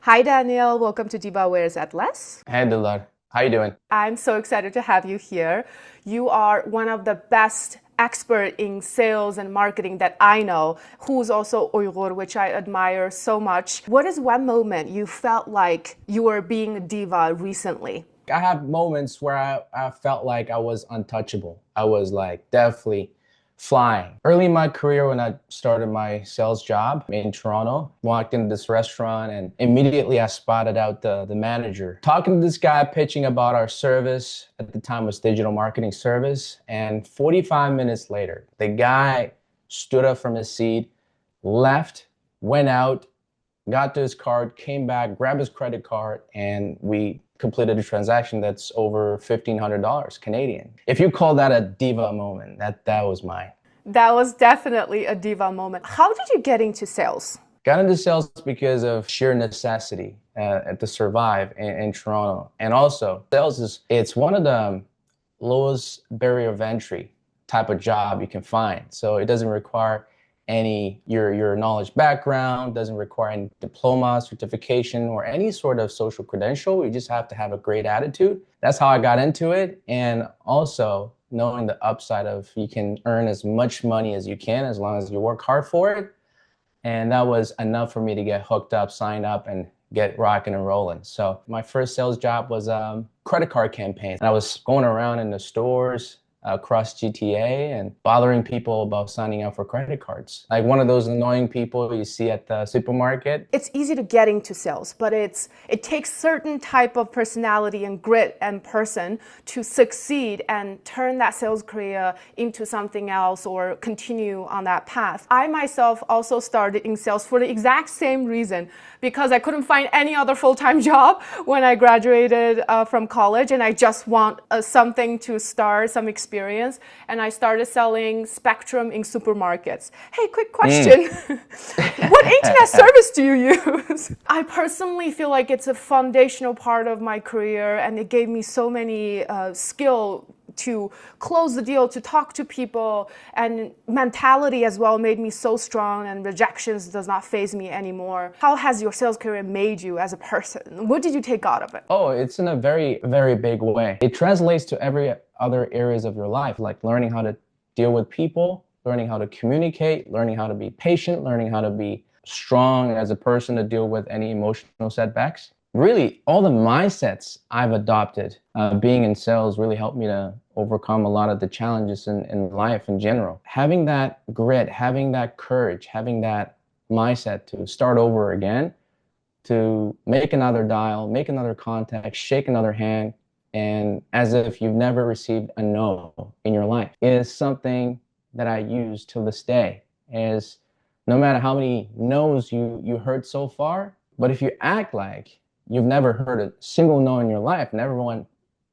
Hi, Daniel. Welcome to Diva Wears at Less. Hey Dildar, how you doing? I'm so excited to have you here. You are one of the best expert in sales and marketing that I know, who's also Uyghur, which I admire so much. What is one moment you felt like you were being a diva recently? I have moments where I felt like I was untouchable. I was like definitely flying. Early in my career when I started my sales job in Toronto, walked into this restaurant and immediately I spotted out the manager. Talking to this guy, pitching about our service, at the time was digital marketing service, and 45 minutes later, the guy stood up from his seat, left, went out, got to his card, came back, grabbed his credit card, and we completed a transaction that's over $1,500 Canadian. If you call that a diva moment, that was mine. That was definitely a diva moment. How did you get into sales? Got into sales because of sheer necessity to survive in Toronto. And also, it's one of the lowest barrier of entry type of job you can find. So it doesn't require any your knowledge background, doesn't require any diploma, certification, or any sort of social credential. You just have to have a great attitude. That's how I got into it. And also knowing the upside of you can earn as much money as you can as long as you work hard for it. And that was enough for me to get hooked up, sign up, and get rocking and rolling. So my first sales job was credit card campaign. And I was going around in the stores across GTA and bothering people about signing up for credit cards. Like one of those annoying people you see at the supermarket. It's easy to get into sales, but it takes certain type of personality and grit and person to succeed and turn that sales career into something else or continue on that path. I myself also started in sales for the exact same reason, because I couldn't find any other full-time job when I graduated from college, and I just want something to start, some experience. And I started selling Spectrum in supermarkets. Hey, quick question. What internet service do you use? I personally feel like it's a foundational part of my career, and it gave me so many skill to close the deal, to talk to people, and mentality as well made me so strong, and rejections does not faze me anymore. How has your sales career made you as a person? What did you take out of it? Oh, it's in a very, very big way. It translates to every other areas of your life, like learning how to deal with people, learning how to communicate, learning how to be patient, learning how to be strong as a person to deal with any emotional setbacks. Really, all the mindsets I've adopted being in sales really helped me to overcome a lot of the challenges in life in general. Having that grit, having that courage, having that mindset to start over again, to make another dial, make another contact, shake another hand, and as if you've never received a no in your life, is something that I use till this day. Is no matter how many no's you heard so far, but if you act like you've never heard a single no in your life and everyone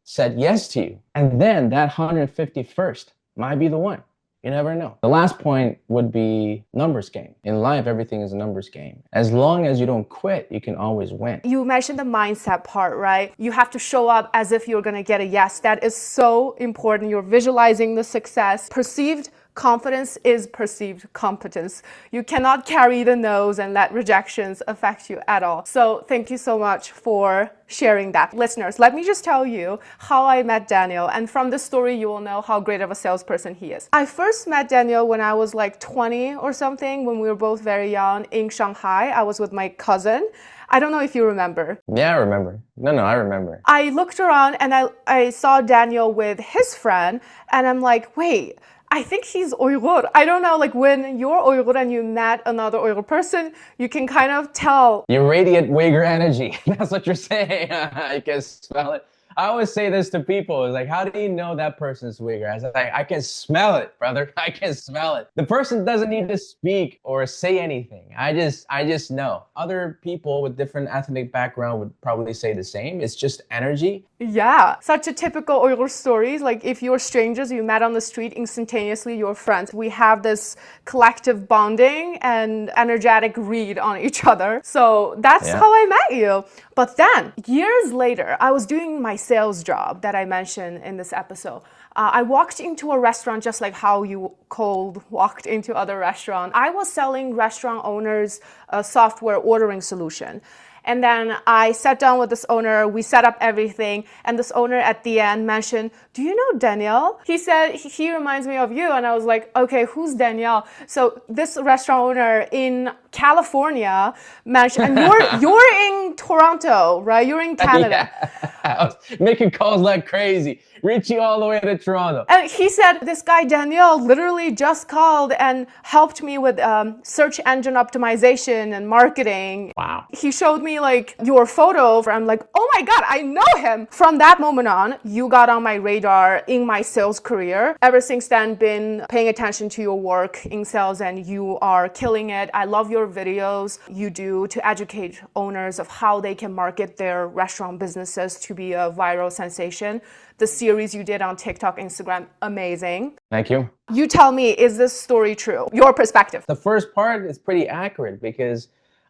said yes to you, and then that 151st might be the one. You never know. The last point would be numbers game. In life, everything is a numbers game. As long as you don't quit, you can always win. You mentioned the mindset part, right? You have to show up as if you're going to get a yes. That is so important. You're visualizing the success. Perceived confidence is perceived competence. You cannot carry the no's and let rejections affect you at all. So thank you so much for sharing that. Listeners, let me just tell you how I met Daniel. And from this story, you will know how great of a salesperson he is. I first met Daniel when I was like 20 or something, when we were both very young in Shanghai. I was with my cousin. I don't know if you remember. Yeah, I remember. No, I remember. I looked around and I saw Daniel with his friend, and I'm like, wait, I think he's Uyghur. I don't know, like when you're Uyghur and you met another Uyghur person, you can kind of tell. You radiate Uyghur energy. That's what you're saying. I can smell it. I always say this to people. It's like, how do you know that person's Uyghur? I was like, I can smell it, brother. I can smell it. The person doesn't need to speak or say anything. I just know. Other people with different ethnic background would probably say the same. It's just energy. Yeah, such a typical Uyghur stories. Like if you're strangers, you met on the street, instantaneously you're friends. We have this collective bonding and energetic read on each other. So that's how I met you. But then years later, I was doing my sales job that I mentioned in this episode. I walked into a restaurant just like how you cold walked into other restaurants. I was selling restaurant owners a software ordering solution. And then I sat down with this owner, we set up everything, and this owner at the end mentioned, do you know Danielle? He said, he reminds me of you. And I was like, okay, who's Danielle? So this restaurant owner in California mentioned, and you're in Toronto, right? You're in Canada. Yeah. I was making calls like crazy, reaching all the way to Toronto. And he said, this guy Danielle literally just called and helped me with search engine optimization and marketing. Wow. He showed me like your photo. I'm like, oh my God, I know him. From that moment on, you got on my radar in my sales career. Ever since then, been paying attention to your work in sales, and you are killing it. I love your videos you do to educate owners of how they can market their restaurant businesses to be a viral sensation. The series you did on TikTok, Instagram, amazing. Thank you. You tell me, is this story true? Your perspective. The first part is pretty accurate because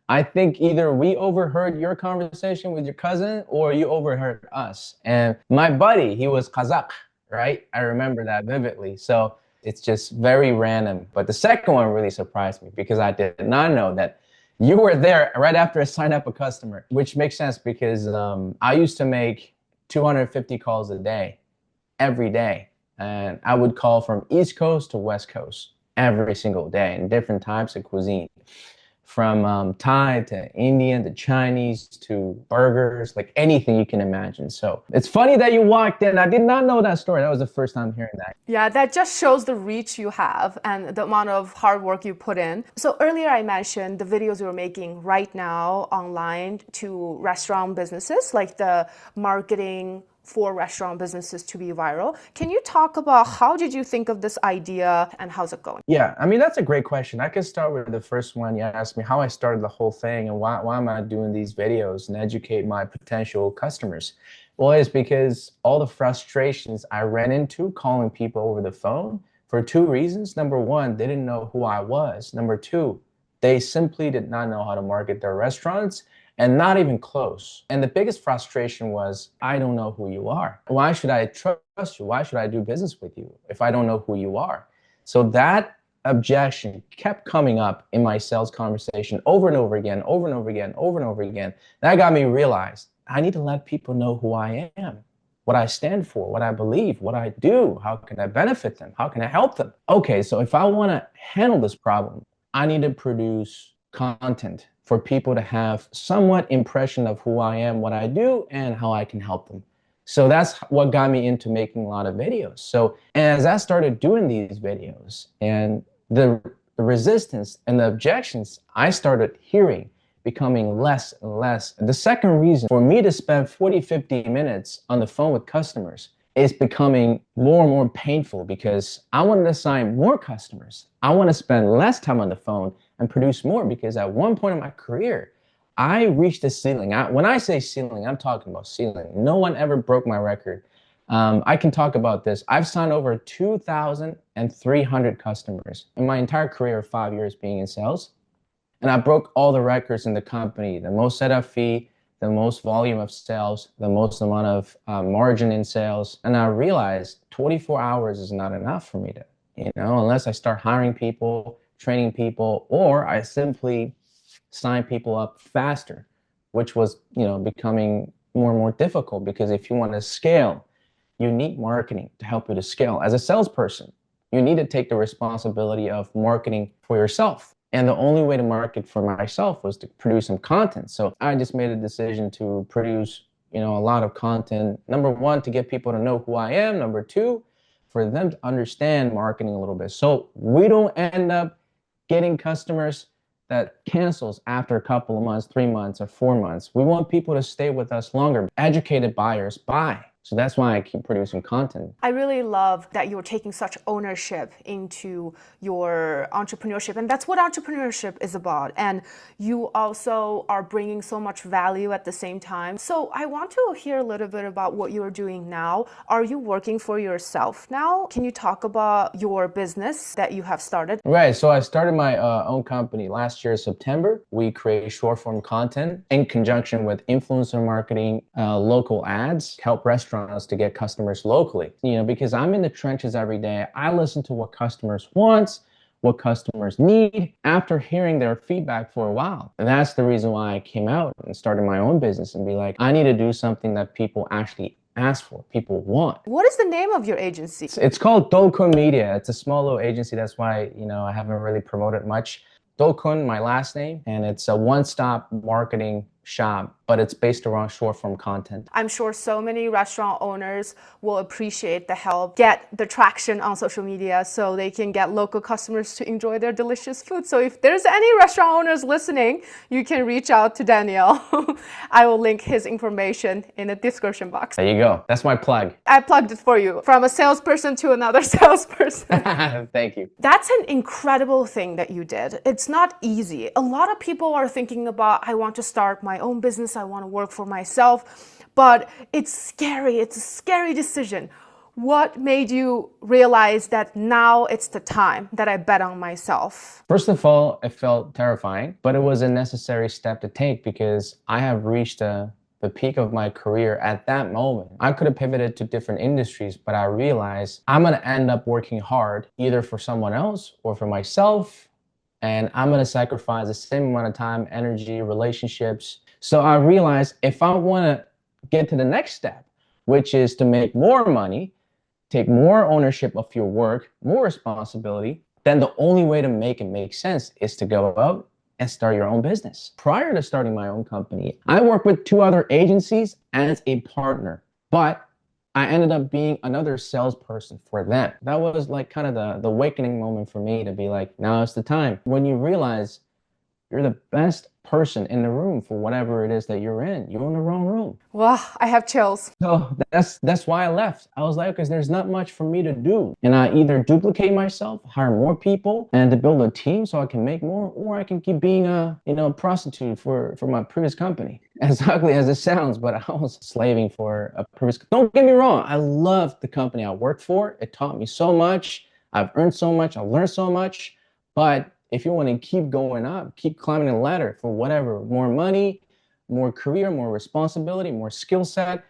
I think either we overheard your conversation with your cousin or you overheard us. And my buddy, he was Kazakh, right? I remember that vividly. So it's just very random. But the second one really surprised me because I did not know that you were there right after I signed up a customer, which makes sense because I used to make 250 calls a day, every day. And I would call from East Coast to West Coast every single day in different types of cuisine. From Thai to Indian to Chinese to burgers, like anything you can imagine. So it's funny that you walked in. I did not know that story. That was the first time hearing that. Yeah, that just shows the reach you have and the amount of hard work you put in. So earlier I mentioned the videos you're making right now online to restaurant businesses, like the marketing for restaurant businesses to be viral. Can you talk about how did you think of this idea and how's it going? Yeah, I mean, that's a great question. I can start with the first one. You asked me how I started the whole thing and why am I doing these videos and educate my potential customers. Well, it's because all the frustrations I ran into calling people over the phone for two reasons. Number one, they didn't know who I was. Number two, they simply did not know how to market their restaurants. And not even close. And the biggest frustration was, I don't know who you are. Why should I trust you? Why should I do business with you if I don't know who you are? So that objection kept coming up in my sales conversation over and over again, over and over again, over and over again. That got me realize I need to let people know who I am, what I stand for, what I believe, what I do. How can I benefit them? How can I help them? Okay, so if I want to handle this problem, I need to produce content for people to have somewhat impression of who I am, what I do, and how I can help them. So that's what got me into making a lot of videos. So as I started doing these videos and the resistance and the objections I started hearing becoming less and less. The second reason for me to spend 40, 50 minutes on the phone with customers is becoming more and more painful because I want to sign more customers. I want to spend less time on the phone and produce more because at one point in my career, I reached a ceiling. When I say ceiling, I'm talking about ceiling. No one ever broke my record. I can talk about this. I've signed over 2,300 customers in my entire career of 5 years being in sales. And I broke all the records in the company, the most setup fee, the most volume of sales, the most amount of margin in sales. And I realized 24 hours is not enough for me to, unless I start hiring people, training people, or I simply sign people up faster, which was, becoming more and more difficult because if you want to scale, you need marketing to help you to scale. As a salesperson, you need to take the responsibility of marketing for yourself. And the only way to market for myself was to produce some content. So I just made a decision to produce, a lot of content. Number one, to get people to know who I am. Number two, for them to understand marketing a little bit. So we don't end up getting customers that cancels after a couple of months, 3 months or 4 months. We want people to stay with us longer. Educated buyers buy. So that's why I keep producing content. I really love that you're taking such ownership into your entrepreneurship. And that's what entrepreneurship is about. And you also are bringing so much value at the same time. So I want to hear a little bit about what you're doing now. Are you working for yourself now? Can you talk about your business that you have started? Right. So I started my own company last year, September. We create short form content in conjunction with influencer marketing, local ads, help restaurants to get customers locally, because I'm in the trenches every day. I listen to what customers want, what customers need after hearing their feedback for a while. And that's the reason why I came out and started my own business and be like, I need to do something that people actually ask for, people want. What is the name of your agency? It's called Dolkun Media. It's a small little agency. That's why, I haven't really promoted much. Dolkun, my last name, and it's a one-stop marketing shop, but it's based around short-form content. I'm sure so many restaurant owners will appreciate the help, get the traction on social media so they can get local customers to enjoy their delicious food. So if there's any restaurant owners listening, you can reach out to Daniel. I will link his information in the description box. There you go. That's my plug. I plugged it for you. From a salesperson to another salesperson. Thank you. That's an incredible thing that you did. It's not easy. A lot of people are thinking about, I want to start my own business, I want to work for myself, but it's scary. It's a scary decision. What made you realize that now it's the time that I bet on myself? First of all, it felt terrifying, but it was a necessary step to take because I have reached the peak of my career at that moment. I could have pivoted to different industries, but I realized I'm going to end up working hard either for someone else or for myself, and I'm going to sacrifice the same amount of time, energy, relationships. So I realized if I want to get to the next step, which is to make more money, take more ownership of your work, more responsibility, then the only way to make it make sense is to go out and start your own business. Prior to starting my own company, I worked with 2 other agencies as a partner, but I ended up being another salesperson for them. That was like kind of the awakening moment for me to be like, now is the time. When you realize you're the best person in the room for whatever it is that you're in. You're in the wrong room. Wow, I have chills. So that's why I left. I was like, because there's not much for me to do. And I either duplicate myself, hire more people, and to build a team so I can make more, or I can keep being a prostitute for my previous company. As ugly as it sounds, but I was slaving for a previous. Don't get me wrong. I loved the company I worked for. It taught me so much. I've earned so much. I've learned so much. But if you want to keep going up, keep climbing the ladder for whatever, more money, more career, more responsibility, more skill set,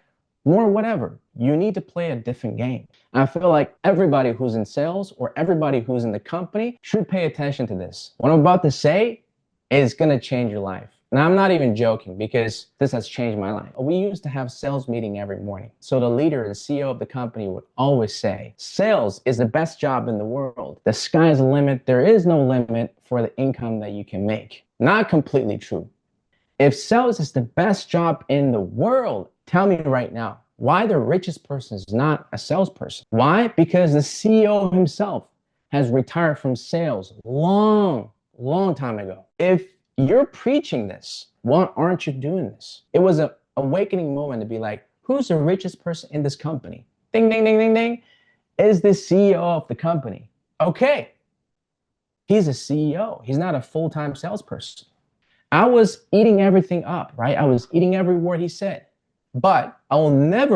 more whatever, you need to play a different game. I feel like everybody who's in sales or everybody who's in the company should pay attention to this. What I'm about to say is going to change your life. And I'm not even joking because this has changed my life. We used to have sales meeting every morning. So the leader, the CEO of the company would always say, sales is the best job in the world. The sky's the limit. There is no limit for the income that you can make. Not completely true. If sales is the best job in the world, tell me right now, why the richest person is not a salesperson? Why? Because the CEO himself has retired from sales long time ago. If you're preaching this, why aren't you doing this? It was an awakening moment to be like, who's the richest person in this company? Ding, ding, ding, ding, ding. Is the CEO of the company. Okay. He's a CEO. He's not a full-time salesperson. I was eating everything up, right? I was eating every word he said. But I will never,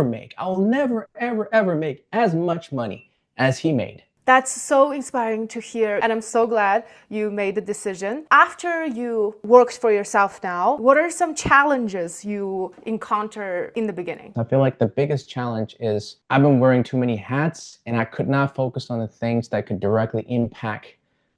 ever, ever make as much money as he made. That's so inspiring to hear, and I'm so glad you made the decision. After you worked for yourself now, what are some challenges you encounter in the beginning? I feel like the biggest challenge is I've been wearing too many hats and I could not focus on the things that could directly impact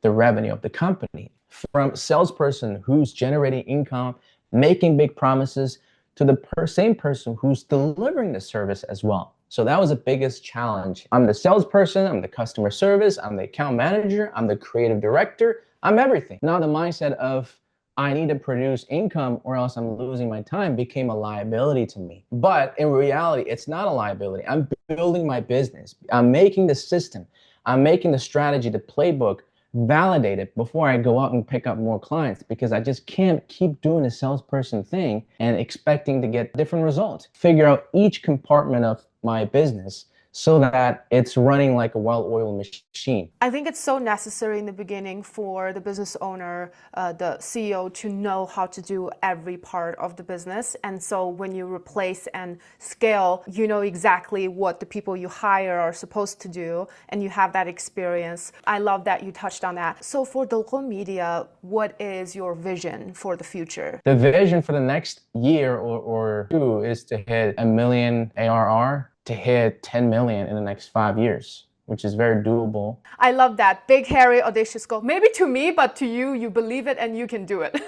the revenue of the company. From salesperson who's generating income, making big promises, to the same person who's delivering the service as well. So that was the biggest challenge. I'm the salesperson, I'm the customer service, I'm the account manager, I'm the creative director, I'm everything. Now the mindset of I need to produce income or else I'm losing my time became a liability to me. But in reality, it's not a liability. I'm building my business. I'm making the system. I'm making the strategy, the playbook, validate it before I go out and pick up more clients, because I just can't keep doing the salesperson thing and expecting to get different results. Figure out each compartment of my business so that it's running like a well-oiled machine. I think it's so necessary in the beginning for the business owner, the CEO, to know how to do every part of the business. And so when you replace and scale, you know exactly what the people you hire are supposed to do, and you have that experience. I love that you touched on that. So for Dolkun Media, what is your vision for the future? The vision for the next year or two is to hit 1 million ARR, to hit 10 million in the next 5 years. which is very doable. I love that. Big, hairy, audacious goal. Maybe to me, but to you, you believe it and you can do it.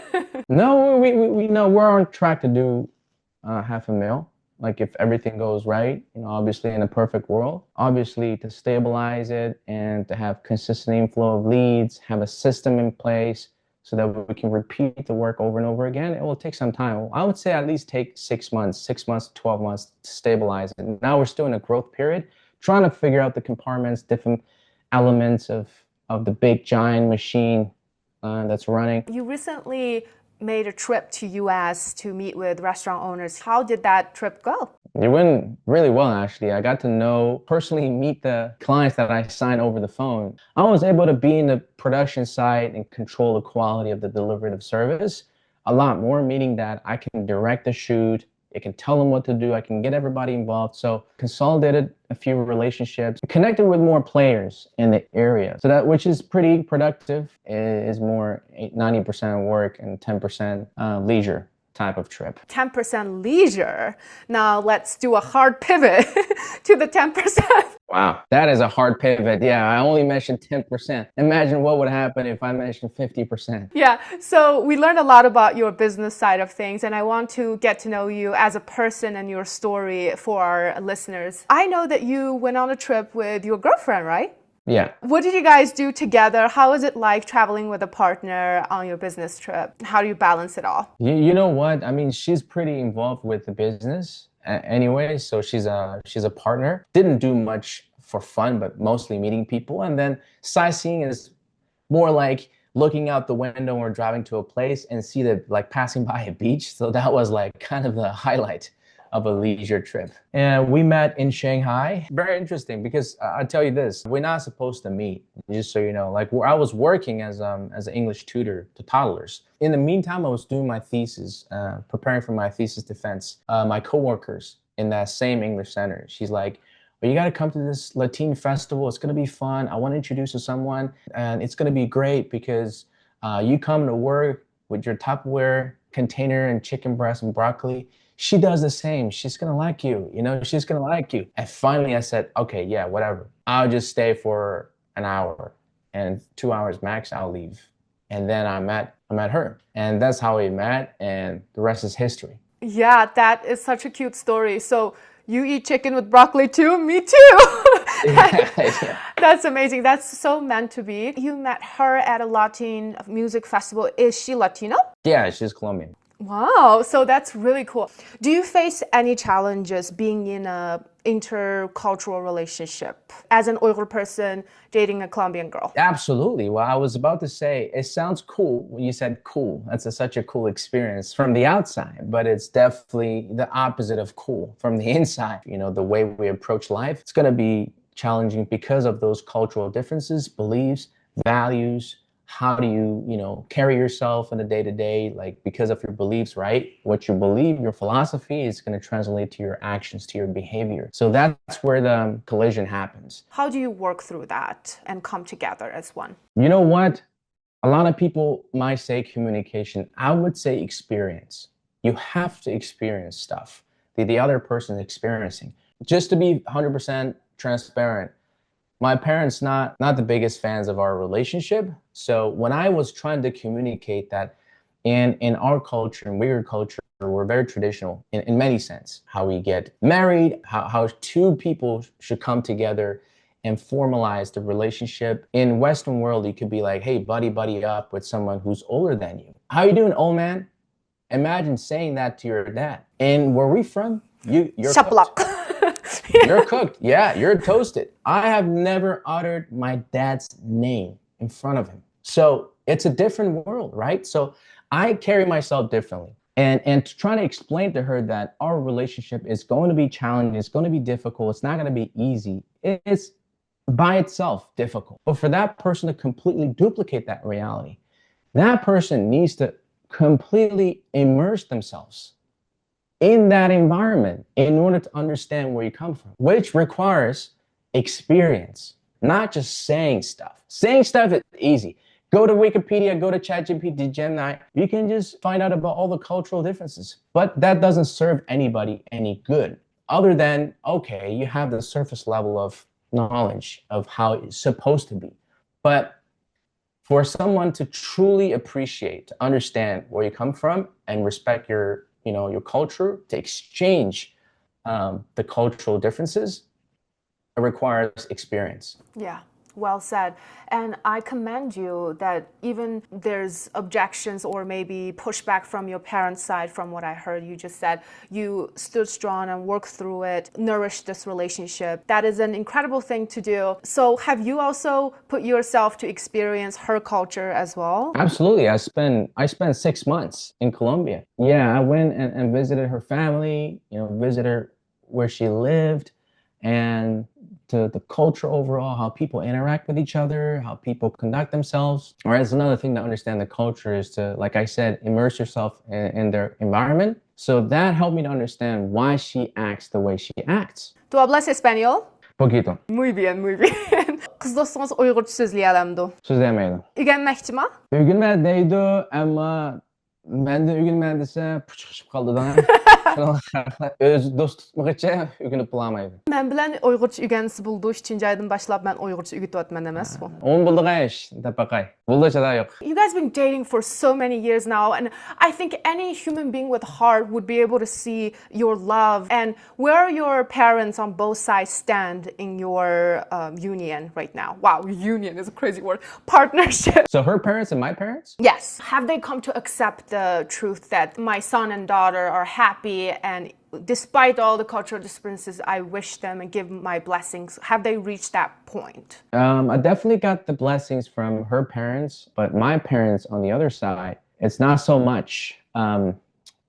No, we know we're on track to do 500,000. Like if everything goes right, obviously in a perfect world, obviously to stabilize it and to have consistent inflow of leads, have a system in place so that we can repeat the work over and over again. It will take some time. I would say at least take 6 months, 6 months to 12 months to stabilize it. Now we're still in a growth period, trying to figure out the compartments, different elements of the big giant machine that's running. You recently made a trip to US to meet with restaurant owners. How did that trip go? It went really well, actually. I got to personally meet the clients that I signed over the phone. I was able to be in the production side and control the quality of the deliberative service a lot more, meaning that I can direct the shoot, I can tell them what to do, I can get everybody involved. So consolidated a few relationships, connected with more players in the area. So that, which is pretty productive, is more 90% work and 10% leisure type of trip. 10% leisure. Now let's do a hard pivot to the 10%. Wow, that is a hard pivot. Yeah, I only mentioned 10%. Imagine what would happen if I mentioned 50%. Yeah, so we learned a lot about your business side of things, and I want to get to know you as a person and your story for our listeners. I know that you went on a trip with your girlfriend, right? Yeah. What did you guys do together? How is it like traveling with a partner on your business trip? How do you balance it all? You know what? I mean, she's pretty involved with the business anyway, so she's a partner. Didn't do much for fun, but mostly meeting people. And then sightseeing is more like looking out the window or driving to a place and see like passing by a beach. So that was like kind of the highlight of a leisure trip. And we met in Shanghai. Very interesting because I tell you this, we're not supposed to meet, just so you know. Like I was working as an English tutor to toddlers. In the meantime, I was doing my thesis, preparing for my thesis defense. My coworkers in that same English center, she's like, well, you got to come to this Latin festival. It's going to be fun. I want to introduce you to someone, and it's going to be great because you come to work with your Tupperware container and chicken breast and broccoli. She does the same. She's going to like you, she's going to like you. And finally I said, okay, yeah, whatever. I'll just stay for an hour and 2 hours max, I'll leave. And then I met her, and that's how we met, and the rest is history. Yeah, that is such a cute story. So you eat chicken with broccoli too? Me too. Yeah. That's amazing. That's so meant to be. You met her at a Latin music festival. Is she Latino? Yeah, she's Colombian. Wow, so that's really cool. Do you face any challenges being in a intercultural relationship as an Uyghur person dating a Colombian girl? Absolutely. Well, I was about to say, it sounds cool when you said cool. That's such a cool experience from the outside, but it's definitely the opposite of cool from the inside. The way we approach life, it's going to be challenging because of those cultural differences, beliefs, values. How do you, carry yourself in the day-to-day, like because of your beliefs, right? What you believe, your philosophy is going to translate to your actions, to your behavior. So that's where the collision happens. How do you work through that and come together as one? You know what? A lot of people might say communication. I would say experience. You have to experience stuff that the other person is experiencing. Just to be 100% transparent, my parents not the biggest fans of our relationship. So when I was trying to communicate that in our culture, in Uyghur culture, we're very traditional in many sense. How we get married, how two people should come together and formalize the relationship. In Western world, you could be like, hey, buddy up with someone who's older than you. How you doing, old man? Imagine saying that to your dad. And where we from, you're cooked. You're cooked. Yeah, you're toasted. I have never uttered my dad's name in front of him. So it's a different world, right? So I carry myself differently. And to try to explain to her that our relationship is going to be challenging, it's going to be difficult, it's not going to be easy. It's by itself difficult. But for that person to completely duplicate that reality, that person needs to completely immerse themselves in that environment in order to understand where you come from, which requires experience, not just saying stuff. Saying stuff is easy. Go to Wikipedia, go to ChatGPT, Gemini. You can just find out about all the cultural differences. But that doesn't serve anybody any good other than, okay, you have the surface level of knowledge of how it's supposed to be. But for someone to truly appreciate, to understand where you come from and respect your, your culture, to exchange the cultural differences, it requires experience. Yeah. Well said. And I commend you that even there's objections or maybe pushback from your parents' side, from what I heard you just said, you stood strong and worked through it, nourished this relationship. That is an incredible thing to do. So have you also put yourself to experience her culture as well? Absolutely. I spent 6 months in Colombia. Yeah, I went and visited her family, visited her where she lived, and the culture overall, how people interact with each other, how people conduct themselves. Or as another thing to understand the culture is to, like I said, immerse yourself in their environment. So that helped me to understand why she acts the way she acts. ¿Tú hablas español? Poquito. Muy bien, muy bien. Kız dostumuz Uygurca sözleyelimdi. Sözleyemeyelim. Ügənməkçima? Ügülmədiydi, amma məndə ügülmədisə puçuquşub qaldı da. Öz dost tutmaq üçün ügülüb bulamaydı. Mən bilən Uygurca ügənisi buldu. 3-cü aydan başlap mən Uygurca ügütüb mən emas bu. Onu bulduq iş, tapaqay. Bulduqca da yox. You guys been dating for so many years now, and I think any human being with heart would be able to see your love and where your parents on both sides stand in your union right now. Wow, union is a crazy word. Partnership. So her parents and my parents? Yes. Have they come to accept the truth that my son and daughter are happy, and despite all the cultural differences, I wish them and give my blessings? Have they reached that point? I definitely got the blessings from her parents, but my parents on the other side, it's not so much on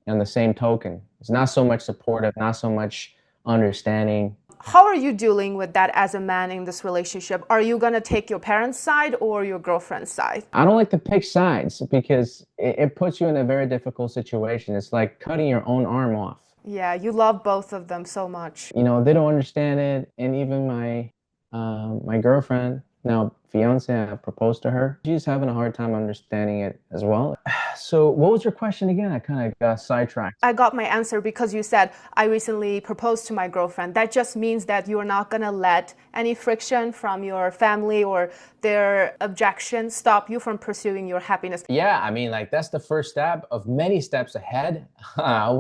the same token. It's not so much supportive, not so much understanding. How are you dealing with that as a man in this relationship? Are you going to take your parents' side or your girlfriend's side? I don't like to pick sides because it puts you in a very difficult situation. It's like cutting your own arm off. Yeah, you love both of them so much. They don't understand it. And even my girlfriend, now fiance, I proposed to her. She's having a hard time understanding it as well. So what was your question again? I kind of got sidetracked. I got my answer because you said, I recently proposed to my girlfriend. That just means that you're not going to let any friction from your family or their objections stop you from pursuing your happiness. Yeah, I mean, like that's the first step of many steps ahead. I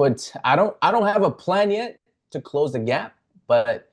don't have a plan yet to close the gap, but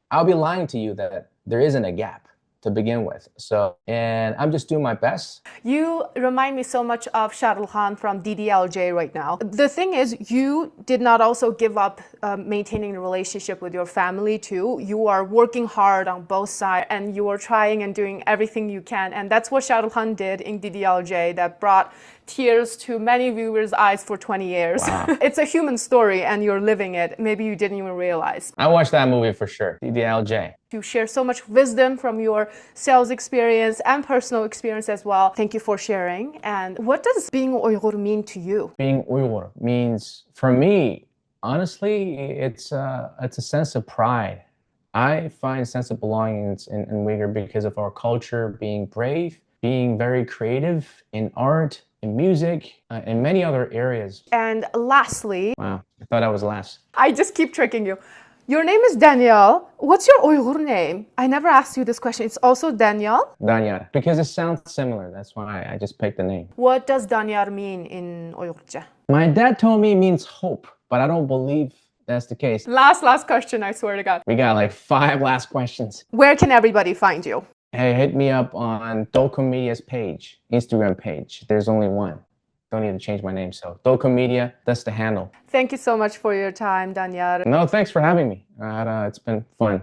I'll be lying to you that there isn't a gap to begin with. So, and I'm just doing my best. You remind me so much of Shah Rukh Khan from DDLJ right now. The thing is, you did not also give up maintaining a relationship with your family too. You are working hard on both sides and you are trying and doing everything you can. And that's what Shah Rukh Khan did in DDLJ that brought tears to many viewers' eyes for 20 years. Wow. It's a human story and you're living it. Maybe you didn't even realize. I watched that movie for sure, DDLJ. You share so much wisdom from your sales experience and personal experience as well. Thank you for sharing. And what does being Uyghur mean to you? Being Uyghur means, for me, honestly, it's a sense of pride. I find a sense of belonging in Uyghur because of our culture, being brave, being very creative in art, in music, in many other areas. And lastly... Wow, I thought I was last. I just keep tricking you. Your name is Daniel. What's your Uyghur name? I never asked you this question. It's also Daniel? Danyar, because it sounds similar. That's why I just picked the name. What does Danyar mean in Uygurca? My dad told me it means hope, but I don't believe that's the case. Last question, I swear to God. We got like 5 last questions. Where can everybody find you? Hey, hit me up on Dolkun Media's page, Instagram page. There's only one. Don't need to change my name, so Dolkun Media, that's the handle. Thank you so much for your time, Danyar. No, thanks for having me. It's been fun.